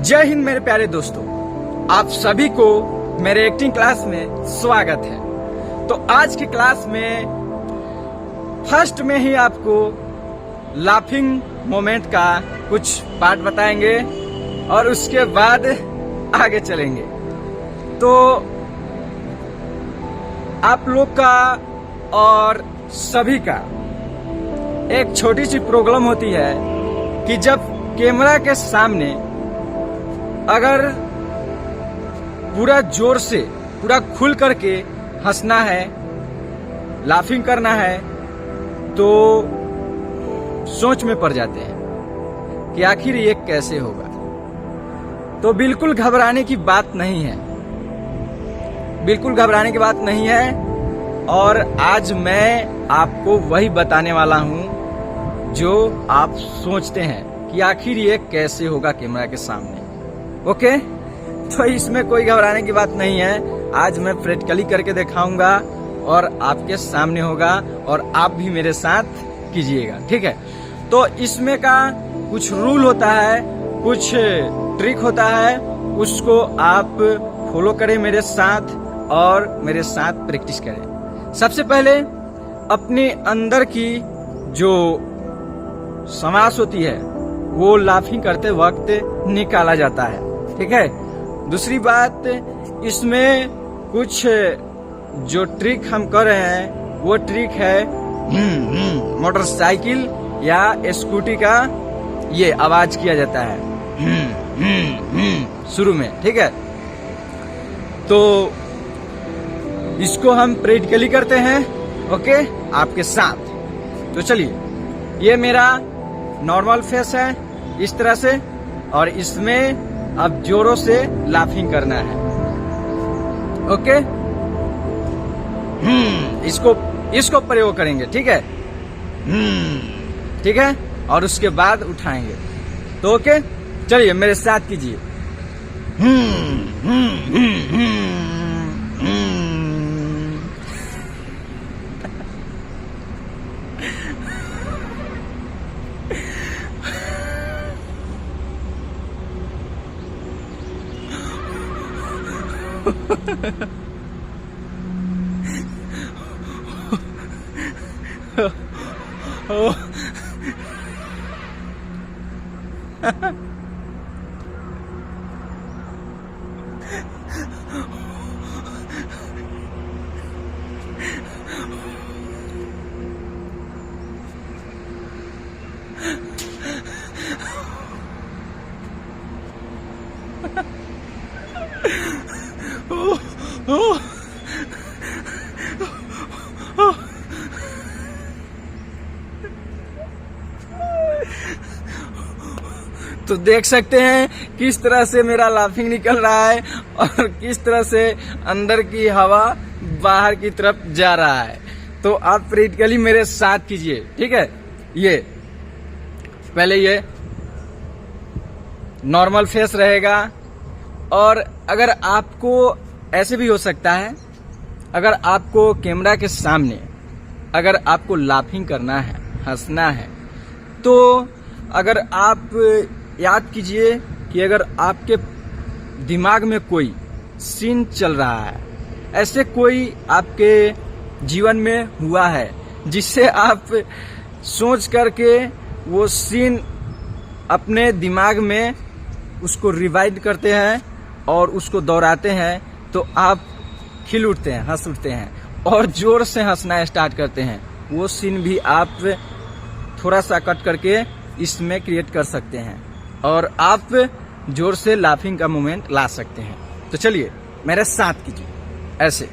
जय हिंद मेरे प्यारे दोस्तों, आप सभी को मेरे एक्टिंग क्लास में स्वागत है। तो आज की क्लास में फर्स्ट में ही आपको लाफिंग मोमेंट का कुछ पार्ट बताएंगे और उसके बाद आगे चलेंगे। तो आप लोग का और सभी का एक छोटी सी प्रॉब्लम होती है कि जब कैमरा के सामने अगर पूरा जोर से पूरा खुल करके हंसना है, लाफिंग करना है, तो सोच में पड़ जाते हैं कि आखिर ये कैसे होगा। तो बिल्कुल घबराने की बात नहीं है, बिल्कुल घबराने की बात नहीं है। और आज मैं आपको वही बताने वाला हूं जो आप सोचते हैं कि आखिर ये कैसे होगा कैमरा के सामने। ओके, तो इसमें कोई घबराने की बात नहीं है। आज मैं प्रैक्टिकली करके दिखाऊंगा और आपके सामने होगा और आप भी मेरे साथ कीजिएगा, ठीक है। तो इसमें का कुछ रूल होता है, कुछ ट्रिक होता है, उसको आप फॉलो करें मेरे साथ और मेरे साथ प्रैक्टिस करें। सबसे पहले अपने अंदर की जो सांस होती है वो लाफिंग करते वक्त निकाला जाता है, ठीक है। दूसरी बात, इसमें कुछ जो ट्रिक हम कर रहे हैं वो ट्रिक है मोटरसाइकिल या स्कूटी का ये आवाज किया जाता है शुरू में, ठीक है। तो इसको हम प्रैक्टिकली करते हैं, ओके, आपके साथ। तो चलिए, ये मेरा नॉर्मल फेस है इस तरह से, और इसमें अब जोरों से लाफिंग करना है, ओके। इसको प्रयोग करेंगे, ठीक है, ठीक है, और उसके बाद उठाएंगे। तो ओके, चलिए मेरे साथ कीजिए। तो देख सकते हैं किस तरह से मेरा लाफिंग निकल रहा है और किस तरह से अंदर की हवा बाहर की तरफ जा रहा है। तो आप प्रैक्टिकली मेरे साथ कीजिए, ठीक है। ये पहले ये नॉर्मल फेस रहेगा, और अगर आपको ऐसे भी हो सकता है, अगर आपको कैमरा के सामने अगर आपको लाफिंग करना है, हंसना है, तो अगर आप याद कीजिए कि अगर आपके दिमाग में कोई सीन चल रहा है, ऐसे कोई आपके जीवन में हुआ है जिससे आप सोच करके वो सीन अपने दिमाग में उसको रिवाइंड करते हैं और उसको दोहराते हैं, तो आप खिल उठते हैं, हंस उठते हैं और जोर से हंसना स्टार्ट करते हैं। वो सीन भी आप थोड़ा सा कट करके इसमें क्रिएट कर सकते हैं और आप जोर से लाफिंग का मोमेंट ला सकते हैं। तो चलिए मेरे साथ कीजिए ऐसे।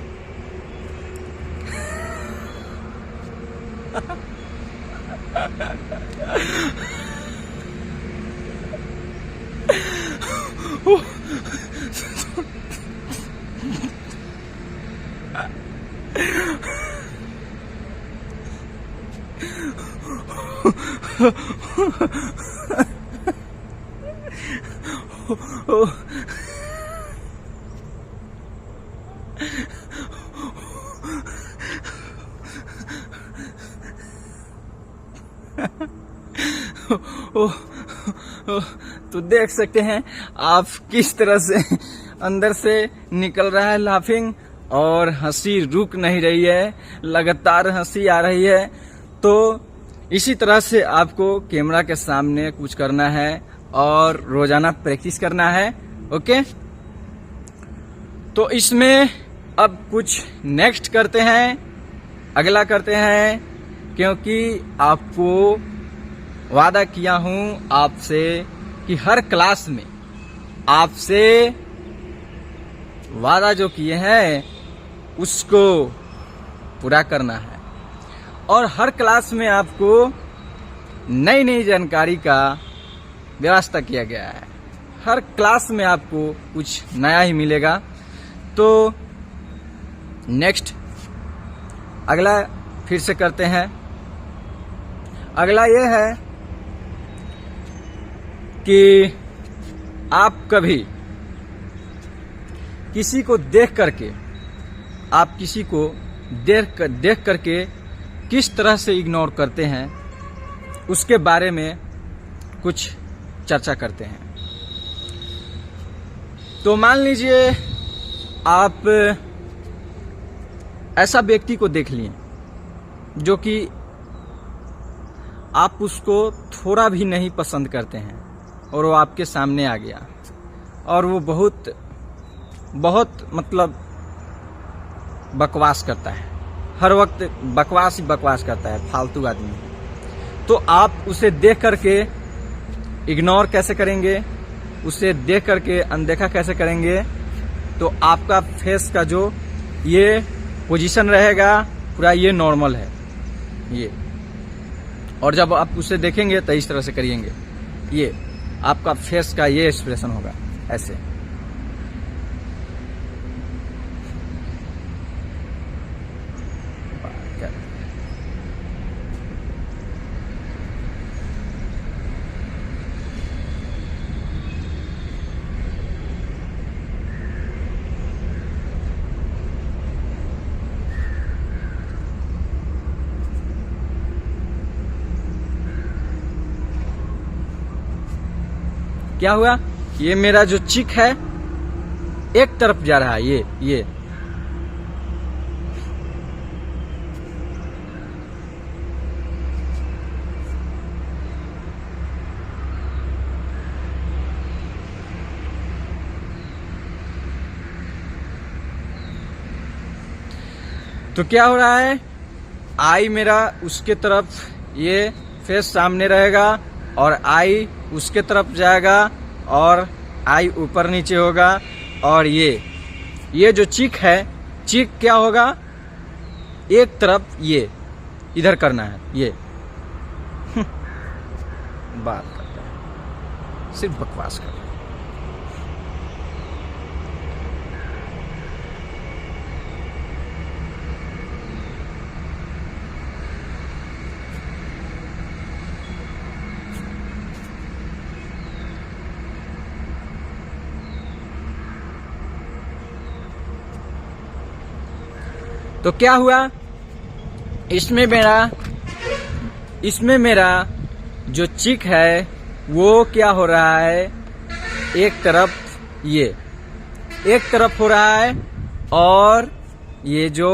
तो देख सकते हैं आप किस तरह से अंदर से निकल रहा है लाफिंग, और हंसी रुक नहीं रही है, लगातार हंसी आ रही है। तो इसी तरह से आपको कैमरा के सामने कुछ करना है और रोजाना प्रैक्टिस करना है। ओके, तो इसमें अब कुछ नेक्स्ट करते हैं, अगला करते हैं, क्योंकि आपको वादा किया हूं आपसे कि हर क्लास में आपसे वादा जो किए हैं उसको पूरा करना है। और हर क्लास में आपको नई नई जानकारी का व्यवस्था किया गया है। हर क्लास में आपको कुछ नया ही मिलेगा। तो नेक्स्ट अगला फिर से करते हैं। अगला ये है कि आप कभी किसी को देख करके, आप किसी को देख करके किस तरह से इग्नोर करते हैं उसके बारे में कुछ चर्चा करते हैं। तो मान लीजिए आप ऐसा व्यक्ति को देख लिए जो कि आप उसको थोड़ा भी नहीं पसंद करते हैं और वो आपके सामने आ गया और वो बहुत मतलब बकवास करता है, हर वक्त बकवास ही बकवास करता है, फालतू आदमी है। तो आप उसे देख करके इग्नोर कैसे करेंगे, उसे देख करके अनदेखा कैसे करेंगे? तो आपका फेस का जो ये पोजीशन रहेगा पूरा ये नॉर्मल है ये, और जब आप उसे देखेंगे तो इस तरह से करिएंगे, ये आपका फेस का ये एक्सप्रेशन होगा ऐसे। क्या हुआ? ये मेरा जो चिक है एक तरफ जा रहा है, ये तो क्या हो रहा है? आई मेरा उसके तरफ, ये फेस सामने रहेगा और आई उसके तरफ जाएगा और आई ऊपर नीचे होगा। और ये जो चिक है, चिक क्या होगा? एक तरफ ये इधर करना है, ये बात करता है, सिर्फ बकवास कर रहा है। तो क्या हुआ? इसमें मेरा जो चिक है वो क्या हो रहा है? एक तरफ हो रहा है और ये जो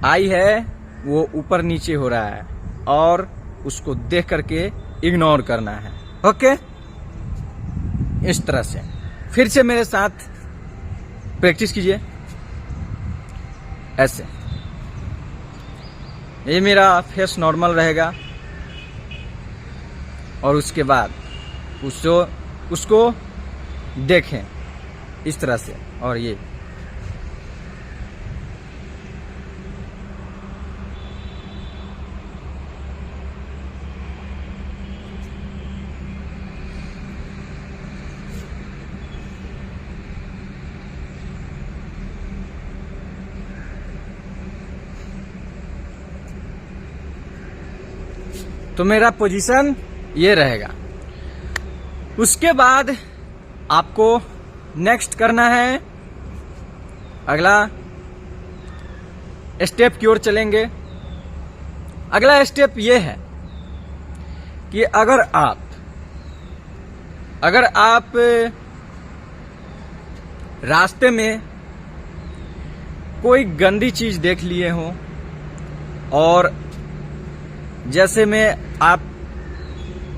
आई है वो ऊपर नीचे हो रहा है और उसको देख करके इग्नोर करना है। ओके, इस तरह से फिर से मेरे साथ प्रैक्टिस कीजिए ऐसे। ये मेरा फेस नॉर्मल रहेगा और उसके बाद उसको देखें इस तरह से, और ये तो मेरा पोजीशन ये रहेगा। उसके बाद आपको नेक्स्ट करना है, अगला स्टेप की ओर चलेंगे। अगला स्टेप ये है कि अगर आप अगर आप रास्ते में कोई गंदी चीज देख लिए हो और जैसे में आप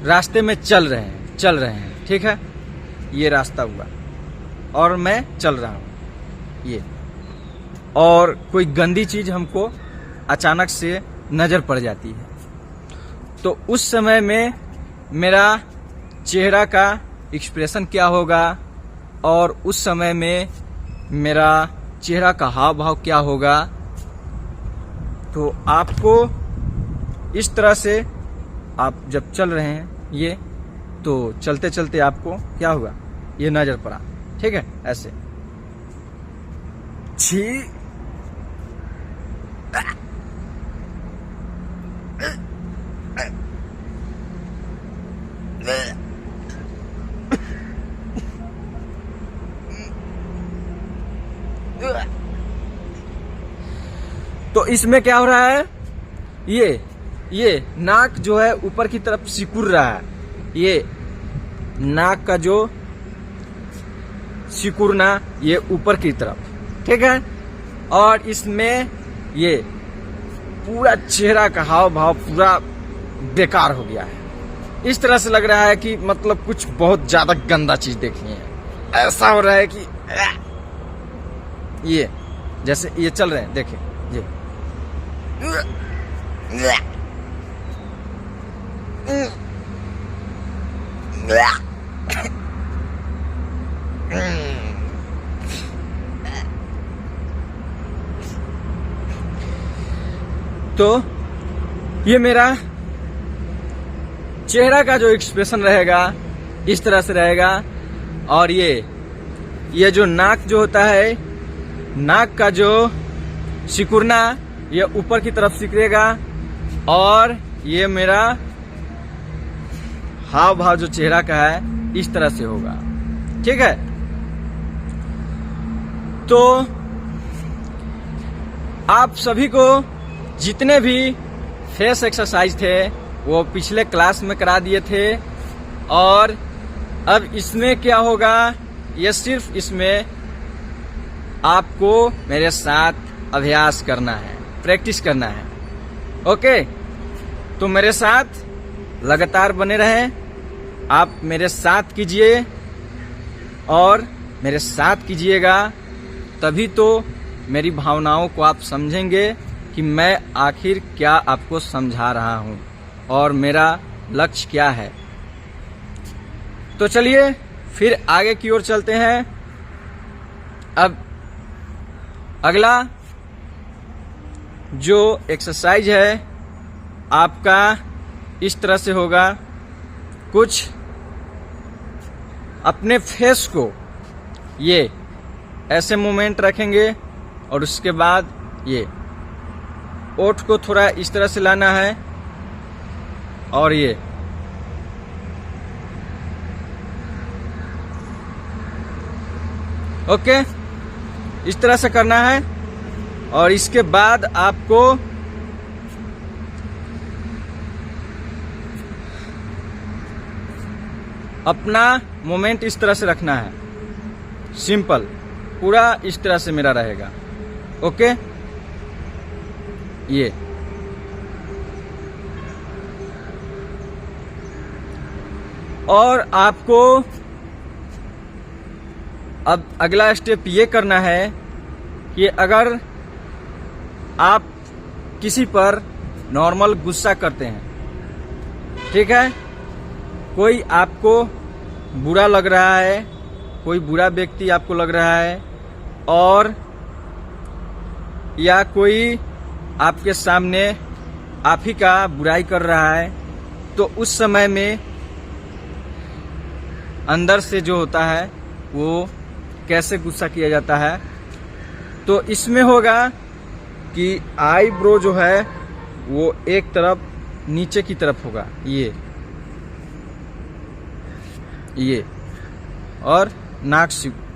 रास्ते में चल रहे हैं, ठीक है, ये रास्ता हुआ और मैं चल रहा हूं ये, और कोई गंदी चीज हमको अचानक से नजर पड़ जाती है, तो उस समय में मेरा चेहरा का एक्सप्रेशन क्या होगा और उस समय में मेरा चेहरा का हाव भाव क्या होगा, तो आपको इस तरह से आप जब चल रहे हैं ये, तो चलते चलते आपको क्या हुआ, ये नजर पड़ा, ठीक है, ऐसे छी तो इसमें क्या हो रहा है, ये नाक जो है ऊपर की तरफ सिकुड़ रहा है, ये नाक का जो सिकुड़ना ये ऊपर की तरफ, ठीक है, और इसमें ये पूरा चेहरा का हाव भाव पूरा बेकार हो गया है। इस तरह से लग रहा है कि मतलब कुछ बहुत ज्यादा गंदा चीज देखनी है, ऐसा हो रहा है कि ये जैसे ये चल रहे हैं, देखिए ये तो ये मेरा चेहरा का जो एक्सप्रेशन रहेगा इस तरह से रहेगा, और ये जो नाक जो होता है, नाक का जो सिकुड़ना ये ऊपर की तरफ सिकुड़ेगा, और ये मेरा हाव भाव जो चेहरा का है इस तरह से होगा, ठीक है। तो आप सभी को जितने भी फेस एक्सरसाइज थे वो पिछले क्लास में करा दिए थे, और अब इसमें क्या होगा, ये सिर्फ इसमें आपको मेरे साथ अभ्यास करना है, प्रैक्टिस करना है, ओके। तो मेरे साथ लगातार बने रहें, आप मेरे साथ कीजिए और मेरे साथ कीजिएगा, तभी तो मेरी भावनाओं को आप समझेंगे कि मैं आखिर क्या आपको समझा रहा हूं और मेरा लक्ष्य क्या है। तो चलिए फिर आगे की ओर चलते हैं। अब अगला जो एक्सरसाइज है आपका इस तरह से होगा, कुछ अपने फेस को ये ऐसे मूवमेंट रखेंगे और उसके बाद ये ओठ को थोड़ा इस तरह से लाना है, और ये ओके इस तरह से करना है, और इसके बाद आपको अपना मोमेंट इस तरह से रखना है, सिंपल, पूरा इस तरह से मेरा रहेगा, ओके। ये और आपको अब अगला स्टेप ये करना है कि अगर आप किसी पर नॉर्मल गुस्सा करते हैं, ठीक है, कोई आपको बुरा लग रहा है, कोई बुरा व्यक्ति आपको लग रहा है, और या कोई आपके सामने आप ही का बुराई कर रहा है, तो उस समय में अंदर से जो होता है वो कैसे गुस्सा किया जाता है, तो इसमें होगा कि आईब्रो जो है वो एक तरफ नीचे की तरफ होगा, ये और नाक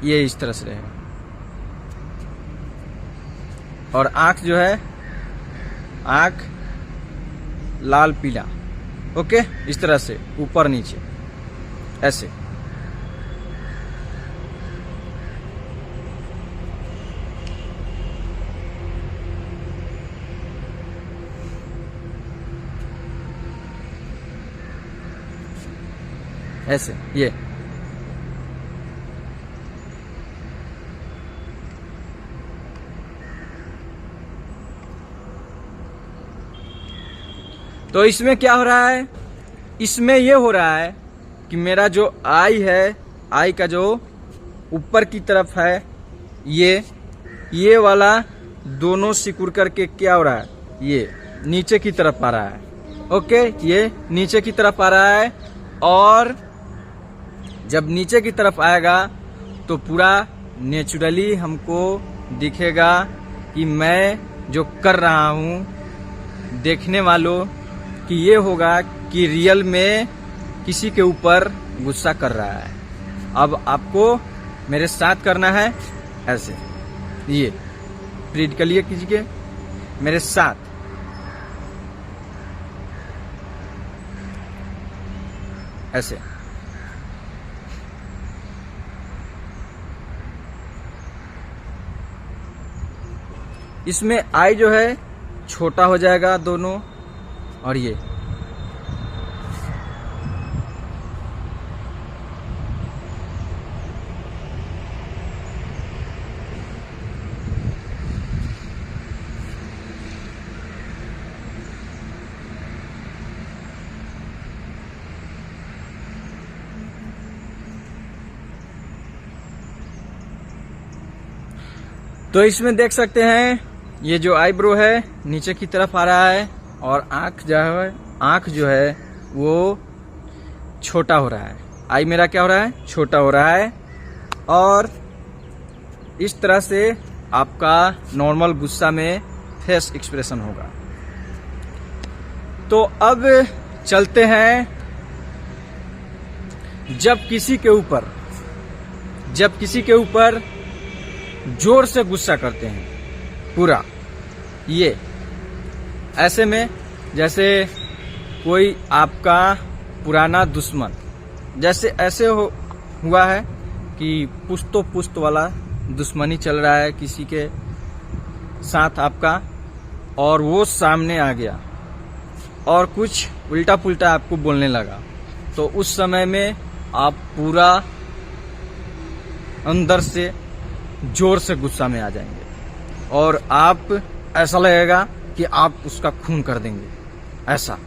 ये इस तरह से रहेगा, और आंख जो है आंख लाल पीला, ओके, इस तरह से ऊपर नीचे ऐसे, ऐसे ये। तो इसमें क्या हो रहा है, इसमें ये हो रहा है कि मेरा जो आई है, आई का जो ऊपर की तरफ है, ये वाला दोनों सिकुड़ करके क्या हो रहा है, ये नीचे की तरफ आ रहा है। ओके, ये नीचे की तरफ आ रहा है, और जब नीचे की तरफ आएगा तो पूरा नेचुरली हमको दिखेगा कि मैं जो कर रहा हूँ, देखने वालों कि ये होगा कि रियल में किसी के ऊपर गुस्सा कर रहा है। अब आपको मेरे साथ करना है ऐसे, ये प्रैक्टिकली कीजिए मेरे साथ। ऐसे इसमें आई जो है छोटा हो जाएगा दोनों, और ये तो इसमें देख सकते हैं ये जो आईब्रो है नीचे की तरफ आ रहा है, और आंख जो है वो छोटा हो रहा है। आई मेरा क्या हो रहा है, छोटा हो रहा है। और इस तरह से आपका नॉर्मल गुस्सा में फेस एक्सप्रेशन होगा। तो अब चलते हैं, जब किसी के ऊपर जोर से गुस्सा करते हैं पूरा, ये ऐसे में जैसे कोई आपका पुराना दुश्मन, जैसे ऐसे हुआ है कि पुश्तो पुश्त वाला दुश्मनी चल रहा है किसी के साथ आपका, और वो सामने आ गया और कुछ उल्टा पुल्टा आपको बोलने लगा, तो उस समय में आप पूरा अंदर से जोर से गुस्सा में आ जाएंगे, और आप ऐसा लगेगा कि आप उसका खून कर देंगे ऐसा।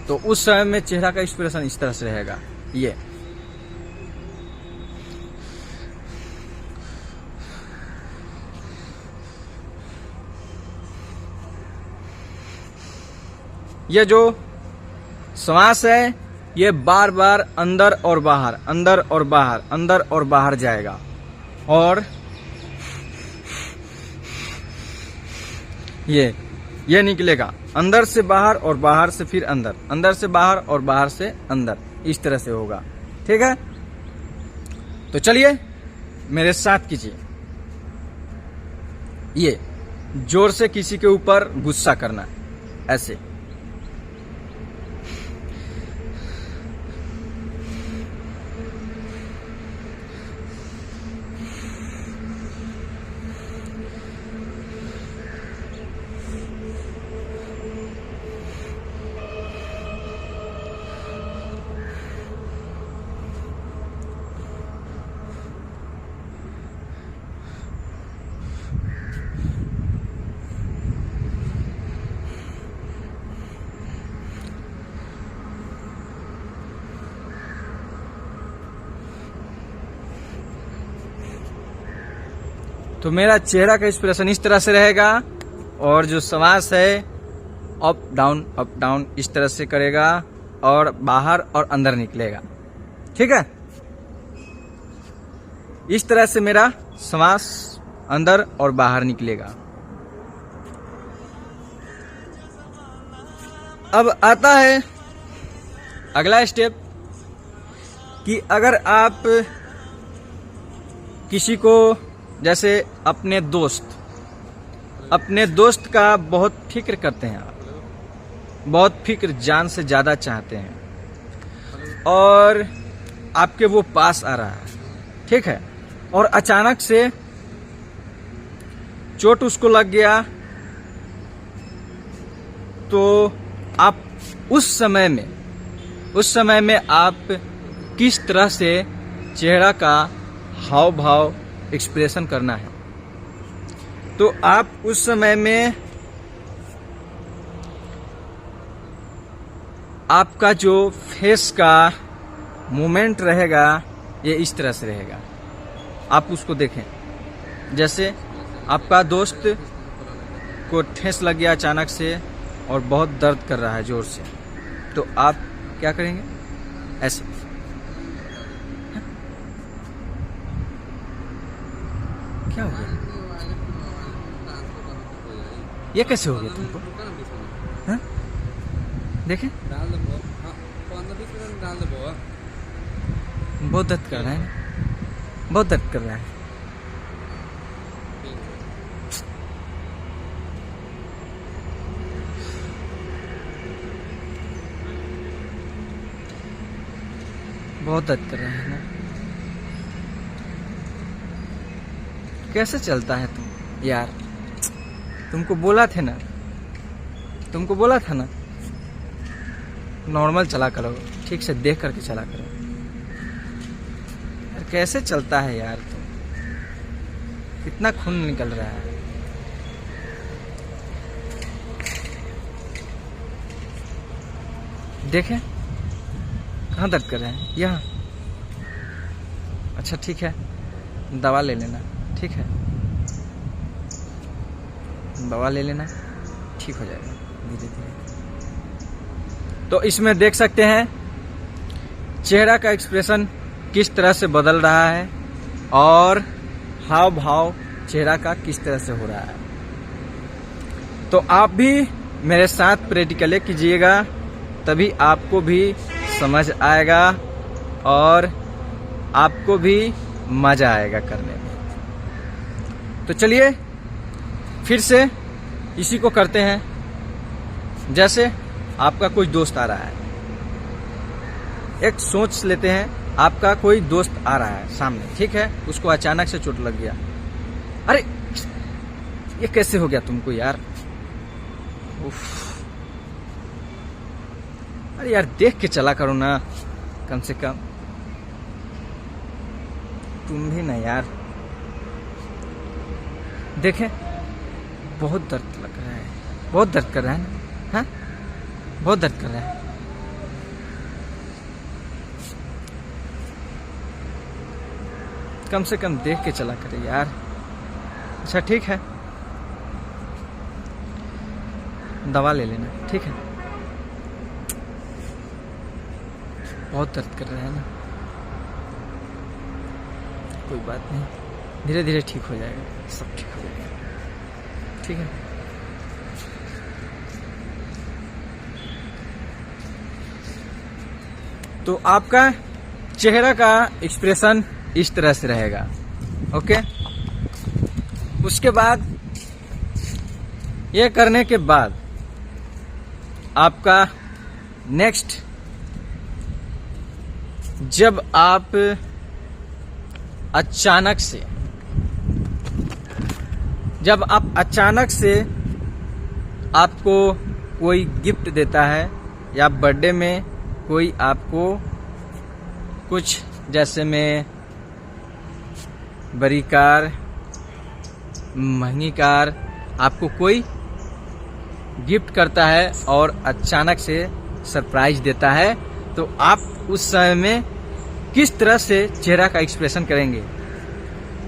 तो उस समय में चेहरा का एक्सप्रेशन इस तरह से रहेगा, ये जो श्वास है ये बार बार अंदर और बाहर, अंदर और बाहर, अंदर और बाहर जाएगा, और ये निकलेगा अंदर से बाहर और बाहर से फिर अंदर, अंदर से बाहर और बाहर से अंदर, इस तरह से होगा। ठीक है, तो चलिए मेरे साथ कीजिए। ये जोर से किसी के ऊपर गुस्सा करना ऐसे, तो मेरा चेहरा का एक्सप्रेशन इस तरह से रहेगा, और जो श्वास है अप डाउन इस तरह से करेगा, और बाहर और अंदर निकलेगा। ठीक है, इस तरह से मेरा श्वास अंदर और बाहर निकलेगा। अब आता है अगला स्टेप कि अगर आप किसी को, जैसे अपने दोस्त का बहुत फिक्र करते हैं आप, बहुत फिक्र, जान से ज्यादा चाहते हैं, और आपके वो पास आ रहा है, ठीक है, और अचानक से चोट उसको लग गया, तो आप उस समय में आप किस तरह से चेहरा का हाव भाव एक्सप्रेशन करना है। तो आप उस समय में आपका जो फेस का मूवमेंट रहेगा ये इस तरह से रहेगा। आप उसको देखें, जैसे आपका दोस्त को ठेस लग गया अचानक से और बहुत दर्द कर रहा है जोर से, तो आप क्या करेंगे? ऐसे। क्या हो गया? ये कैसे हो गया तुमको? हाँ? देखें, बहुत दर्द कर रहा है, बहुत दर्द कर रहा है। बहुत दर्द कर रहा है ना। कैसे चलता है तुम यार? तुमको बोला थे ना, तुमको बोला था ना नॉर्मल चला करो, ठीक से देख करके चला करो यार। कैसे चलता है यार तुम? कितना खून निकल रहा है। देखें कहाँ दर्द कर रहे हैं? यहाँ। अच्छा ठीक है, दवा ले लेना। ठीक है, दवा ले लेना, ठीक हो जाएगा धीरे धीरे। तो इसमें देख सकते हैं चेहरा का एक्सप्रेशन किस तरह से बदल रहा है और हाव भाव चेहरा का किस तरह से हो रहा है। तो आप भी मेरे साथ प्रैक्टिकली कीजिएगा, तभी आपको भी समझ आएगा और आपको भी मजा आएगा करने में। तो चलिए फिर से इसी को करते हैं। जैसे आपका कोई दोस्त आ रहा है, एक सोच लेते हैं आपका कोई दोस्त आ रहा है सामने, ठीक है, उसको अचानक से चोट लग गया। अरे ये कैसे हो गया तुमको यार? उफ। अरे यार देख के चला करो ना कम से कम। तुम भी ना यार। देखें बहुत दर्द लग रहा है, बहुत दर्द कर रहा है ना? हाँ, बहुत दर्द कर रहा है। कम से कम देख के चला करे यार। अच्छा ठीक है, दवा ले लेना। ठीक है, बहुत दर्द कर रहा है ना? कोई बात नहीं, धीरे धीरे ठीक हो जाएगा, सब ठीक हो जाएगा। ठीक है, तो आपका चेहरा का एक्सप्रेशन इस तरह से रहेगा। ओके, उसके बाद ये करने के बाद आपका नेक्स्ट, जब आप अचानक से आपको कोई गिफ्ट देता है या बर्थडे में कोई आपको कुछ, जैसे में बड़ी कार, महंगी कार, आपको कोई गिफ्ट करता है और अचानक से सरप्राइज देता है, तो आप उस समय में किस तरह से चेहरा का एक्सप्रेशन करेंगे?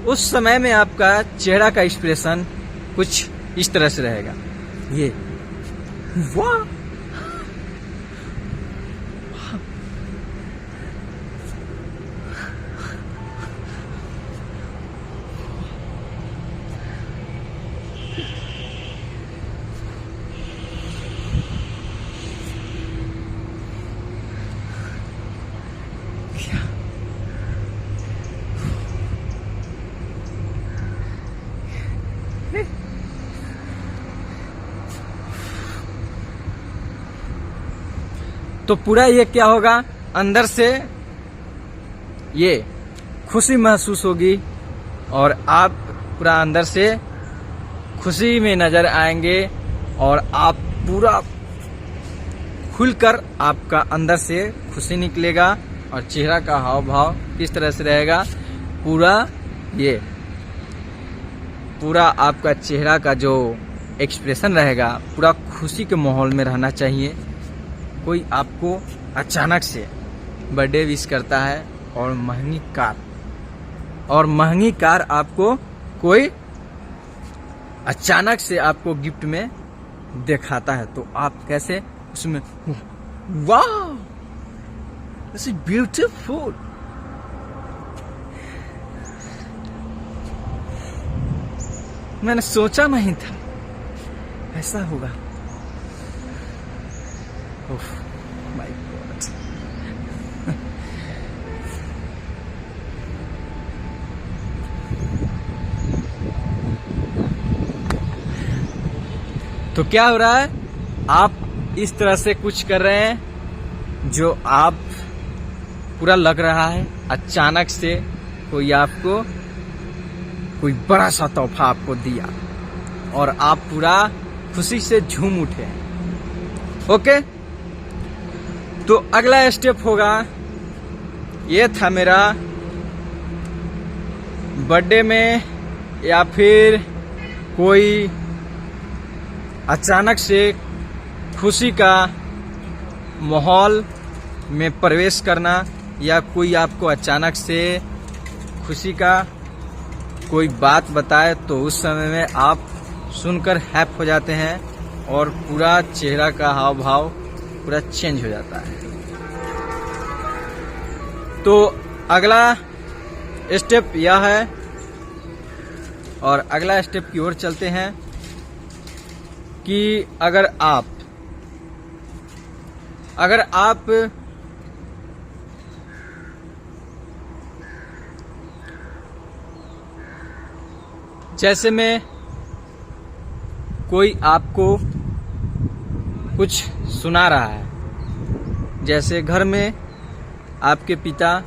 उस समय में आपका चेहरा का एक्सप्रेशन कुछ इस तरह से रहेगा। ये वाह, तो पूरा ये क्या होगा, अंदर से ये खुशी महसूस होगी और आप पूरा अंदर से खुशी में नजर आएंगे और आप पूरा खुलकर आपका अंदर से खुशी निकलेगा और चेहरा का हाव भाव किस तरह से रहेगा। पूरा आपका चेहरा का जो एक्सप्रेशन रहेगा पूरा खुशी के माहौल में रहना चाहिए। कोई आपको अचानक से बर्थडे विश करता है और महंगी कार आपको कोई अचानक से आपको गिफ्ट में दिखाता है, तो आप कैसे उसमें वाह दिस इज ब्यूटीफुल, मैंने सोचा नहीं था ऐसा होगा। Oh my God. तो क्या हो रहा है, आप इस तरह से कुछ कर रहे हैं जो आप पूरा लग रहा है अचानक से कोई आपको कोई बड़ा सा तोहफा आपको दिया और आप पूरा खुशी से झूम उठे हैं। ओके, तो अगला स्टेप होगा, ये था मेरा बर्थडे में या फिर कोई अचानक से खुशी का माहौल में प्रवेश करना, या कोई आपको अचानक से खुशी का कोई बात बताए तो उस समय में आप सुनकर हैप हो जाते हैं और पूरा चेहरा का हाव भाव पूरा चेंज हो जाता है। तो अगला स्टेप यह है और अगला स्टेप की ओर चलते हैं कि अगर आप जैसे में कोई आपको कुछ सुना रहा है, जैसे घर में आपके पिता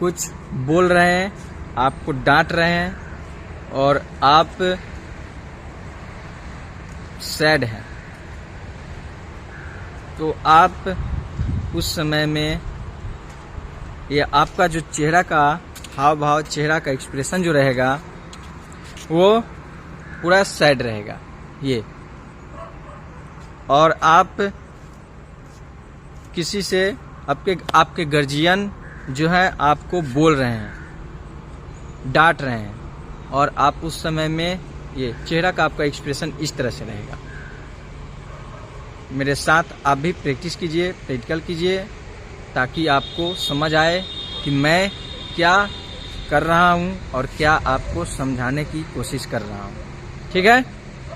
कुछ बोल रहे हैं, आपको डांट रहे हैं और आप सैड हैं, तो आप उस समय में ये आपका जो चेहरा का हाव भाव, चेहरा का एक्सप्रेशन जो रहेगा वो पूरा सैड रहेगा ये, और आप किसी से आपके गार्जियन जो है आपको बोल रहे हैं, डांट रहे हैं, और आप उस समय में ये चेहरा का आपका एक्सप्रेशन इस तरह से रहेगा। मेरे साथ आप भी प्रैक्टिस कीजिए, प्रैक्टिकल कीजिए, ताकि आपको समझ आए कि मैं क्या कर रहा हूं और क्या आपको समझाने की कोशिश कर रहा हूं। ठीक है,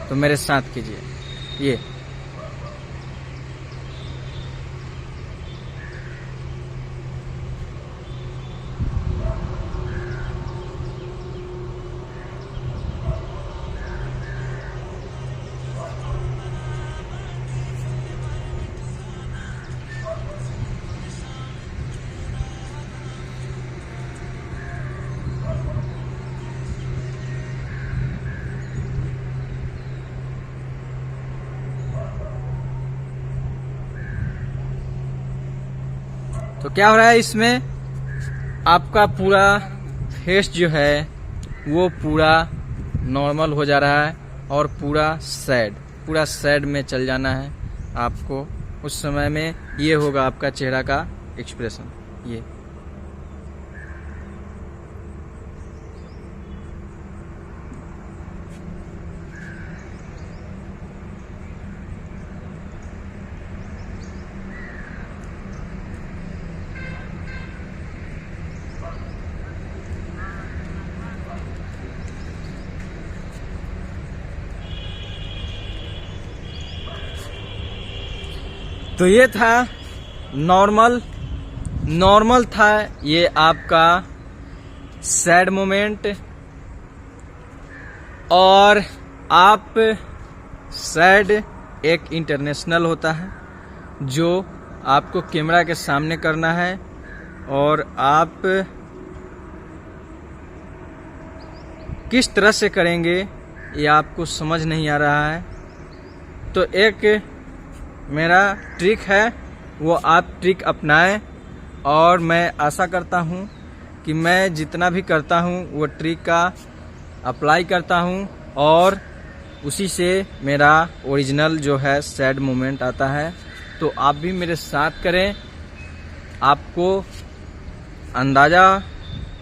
तो मेरे साथ कीजिए ये। तो क्या हो रहा है इसमें, आपका पूरा फेस जो है वो पूरा नॉर्मल हो जा रहा है और पूरा सैड में चल जाना है आपको। उस समय में ये होगा आपका चेहरा का एक्सप्रेशन ये। तो ये था नॉर्मल था ये आपका सैड मोमेंट। और आप सैड एक इंटरनेशनल होता है जो आपको कैमरा के सामने करना है, और आप किस तरह से करेंगे ये आपको समझ नहीं आ रहा है। तो एक मेरा ट्रिक है, वो आप ट्रिक अपनाएं और मैं आशा करता हूँ कि मैं जितना भी करता हूँ वो ट्रिक का अप्लाई करता हूँ और उसी से मेरा ओरिजिनल जो है सैड मोमेंट आता है। तो आप भी मेरे साथ करें, आपको अंदाज़ा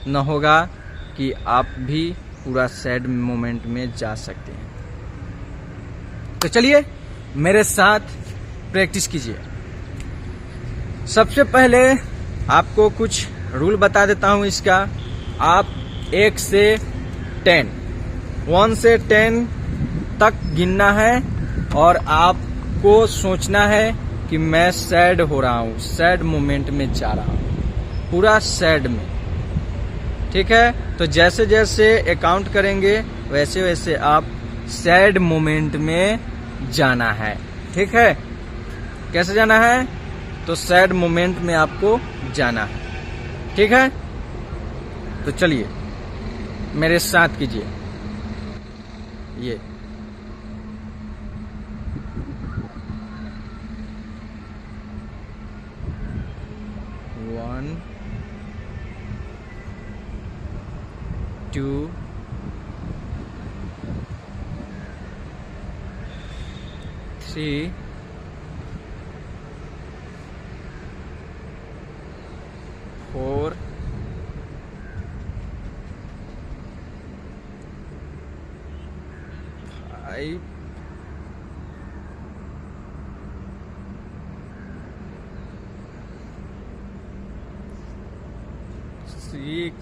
न होगा कि आप भी पूरा सैड मोमेंट में जा सकते हैं। तो चलिए मेरे साथ प्रैक्टिस कीजिए। सबसे पहले आपको कुछ रूल बता देता हूं इसका। आप 1 से 10 तक गिनना है और आपको सोचना है कि मैं सैड हो रहा हूँ, सैड मोमेंट में जा रहा हूँ, पूरा सैड में। ठीक है, तो जैसे जैसे अकाउंट करेंगे वैसे वैसे आप सैड मोमेंट में जाना है। ठीक है, कैसे जाना है? तो सैड मोमेंट में आपको जाना है। ठीक है, तो चलिए मेरे साथ कीजिए ये। One, 2, 3, 4, 5, 6,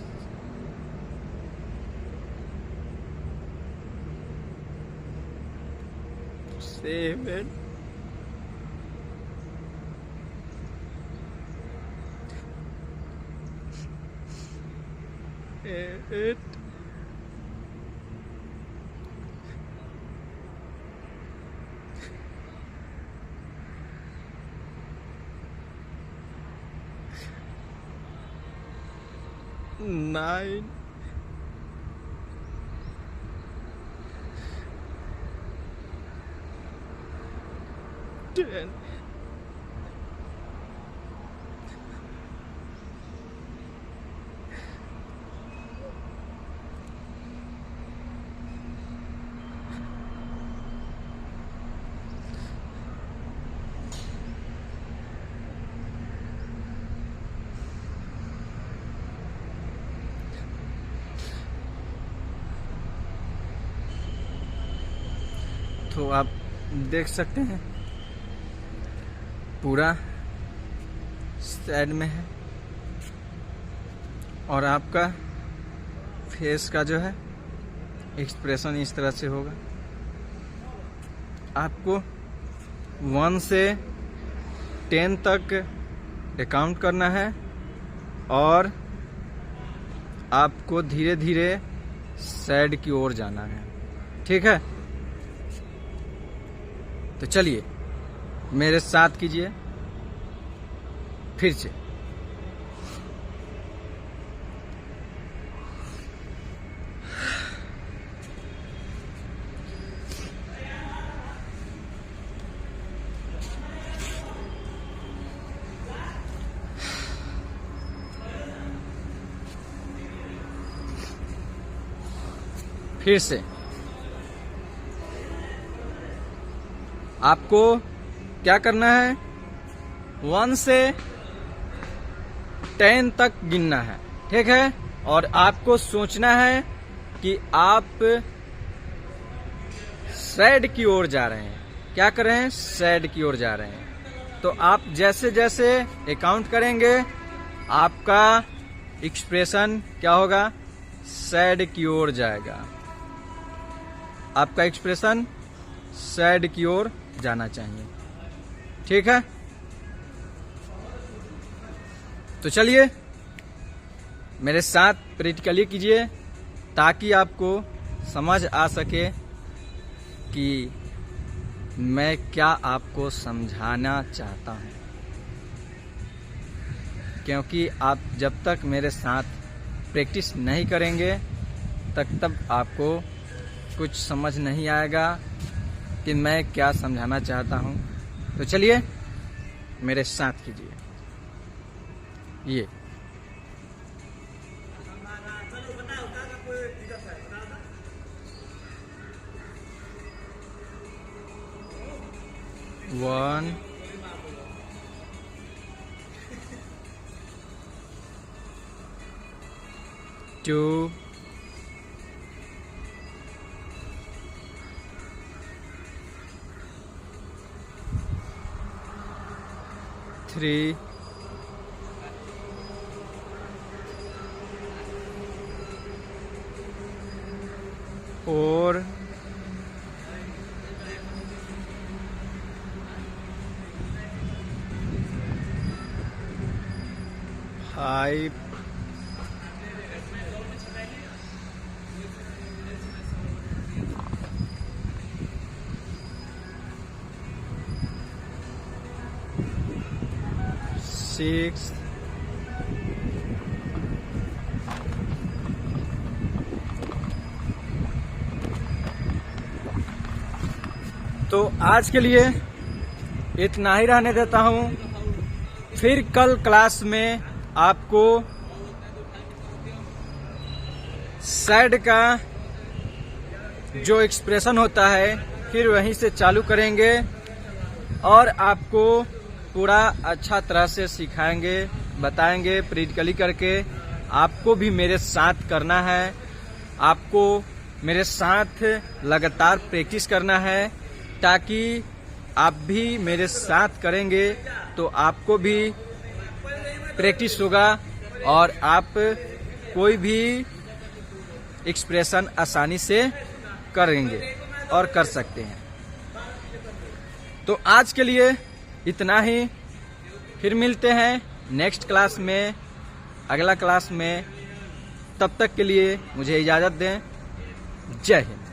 7, 8, 9, 10, तो आप देख सकते हैं पूरा सैड में है और आपका फेस का जो है एक्सप्रेशन इस तरह से होगा। आपको 1 से 10 तक अकाउंट करना है और आपको धीरे धीरे सैड की ओर जाना है। ठीक है, तो चलिए मेरे साथ कीजिए फिर से। फिर से आपको क्या करना है? 1 से 10 तक गिनना है। ठीक है, और आपको सोचना है कि आप सैड की ओर जा रहे हैं। क्या कर रहे हैं? सैड की ओर जा रहे हैं। तो आप जैसे जैसे अकाउंट करेंगे आपका एक्सप्रेशन क्या होगा? सैड की ओर जाएगा। आपका एक्सप्रेशन सैड की ओर जाना चाहिए। ठीक है, तो चलिए मेरे साथ प्रैक्टिकली कीजिए ताकि आपको समझ आ सके कि मैं क्या आपको समझाना चाहता हूं। क्योंकि आप जब तक मेरे साथ प्रैक्टिस नहीं करेंगे तब आपको कुछ समझ नहीं आएगा कि मैं क्या समझाना चाहता हूं। तो चलिए मेरे साथ कीजिए। ये one, two, three, four, five, six, तो आज के लिए इतना ही रहने देता हूँ। फिर कल क्लास में आपको सैड का जो एक्सप्रेशन होता है फिर वहीं से चालू करेंगे और आपको पूरा अच्छा तरह से सिखाएंगे, बताएंगे प्रैक्टिकली करके। आपको भी मेरे साथ करना है, आपको मेरे साथ लगातार प्रैक्टिस करना है, ताकि आप भी मेरे साथ करेंगे तो आपको भी प्रैक्टिस होगा और आप कोई भी एक्सप्रेशन आसानी से करेंगे और कर सकते हैं। तो आज के लिए इतना ही। फिर मिलते हैं नेक्स्ट क्लास में, अगला क्लास में। तब तक के लिए मुझे इजाज़त दें। जय हिंद।